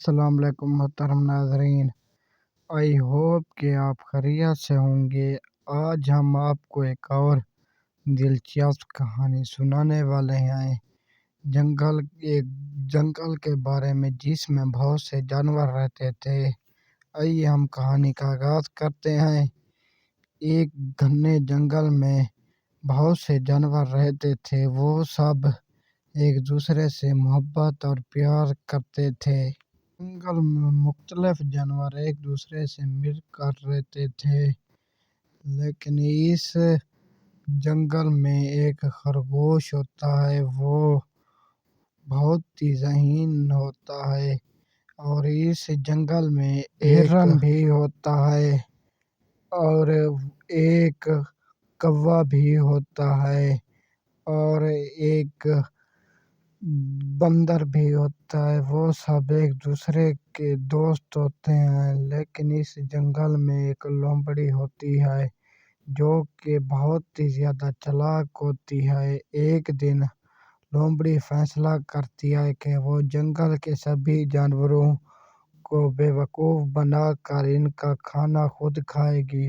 अस्सलाम वालेकुम मोहतरम नाज़रीन। आई होप कि आप खैरियत से होंगे। आज हम आपको एक और दिलचस्प कहानी सुनाने वाले हैं। एक जंगल के बारे में जिसमें बहुत से जानवर रहते थे। आइए हम कहानी का आगाज़ करते हैं। एक घने जंगल में बहुत से जानवर रहते थे। वो सब एक दूसरे से मोहब्बत और प्यार करते थे। जंगल में मुख्तलिफ जानवर एक दूसरे से मिलकर रहते थे, लेकिन इस जंगल में एक खरगोश होता है। वो बहुत ही ज़हीन होता है। और इस जंगल में हिरन भी होता है और एक कौवा भी होता है और एक बंदर भी होता है। वो सब एक दूसरे के दोस्त होते हैं। लेकिन इस जंगल में एक लोमड़ी होती है जो कि बहुत ही ज़्यादा चालाक होती है। एक दिन लोमड़ी फैसला करती है कि वो जंगल के सभी जानवरों को बेवकूफ़ बनाकर इनका खाना खुद खाएगी।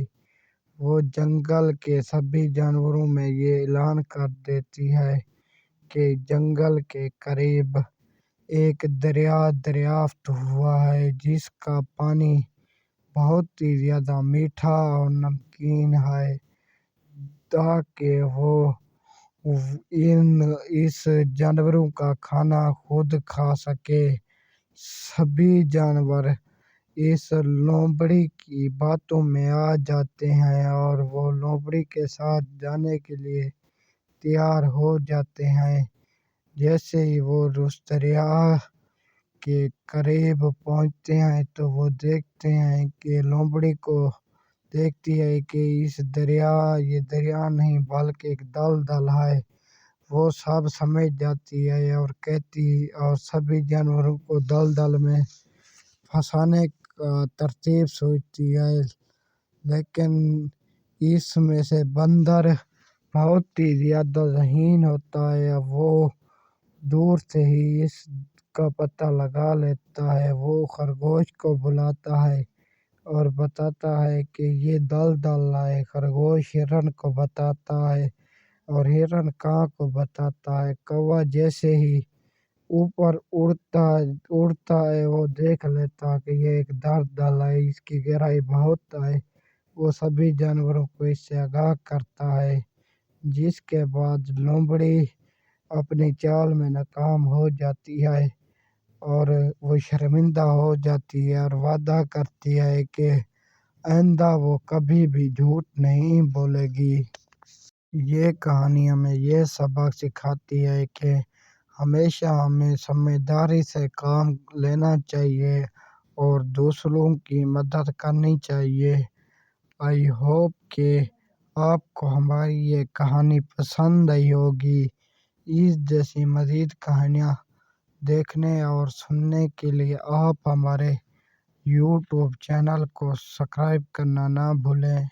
वो जंगल के सभी जानवरों में ये ऐलान कर देती है कि जंगल के करीब एक दरिया दरियाफ्त हुआ है जिसका पानी बहुत ही ज़्यादा मीठा और नमकीन है, ताकि वो इस जानवरों का खाना खुद खा सके। सभी जानवर इस लोमड़ी की बातों में आ जाते हैं और वो लोमड़ी के साथ जाने के लिए तैयार हो जाते हैं। जैसे ही वो उस दरिया के करीब पहुंचते हैं तो वो देखते हैं कि लोमड़ी को देखती है कि ये दरिया नहीं बल्कि एक दलदल है। वो सब समझ जाती है और कहती और सभी जानवरों को दलदल में फंसाने का तरतीब सोचती है। लेकिन इसमें से बंदर बहुत ही ज़्यादा ज़हीन होता है। वो दूर से ही इसका पता लगा लेता है। वो खरगोश को बुलाता है और बताता है कि ये दलदल है। खरगोश हिरन को बताता है और हिरन कां को बताता है। कौवा जैसे ही ऊपर उड़ता है वो देख लेता है कि ये एक दलदल है, इसकी गहराई बहुत है। वो सभी जानवरों को इससे आगाह करता है, जिसके बाद लोमड़ी अपनी चाल में नाकाम हो जाती है और वो शर्मिंदा हो जाती है और वादा करती है कि आइंदा वो कभी भी झूठ नहीं बोलेगी। ये कहानी हमें ये सबक सिखाती है कि हमेशा हमें समझदारी से काम लेना चाहिए और दूसरों की मदद करनी चाहिए। आई होप कि आपको हमारी ये कहानी पसंद आई होगी। इस जैसी मज़ीद कहानियाँ देखने और सुनने के लिए आप हमारे यूट्यूब चैनल को सब्सक्राइब करना ना भूलें।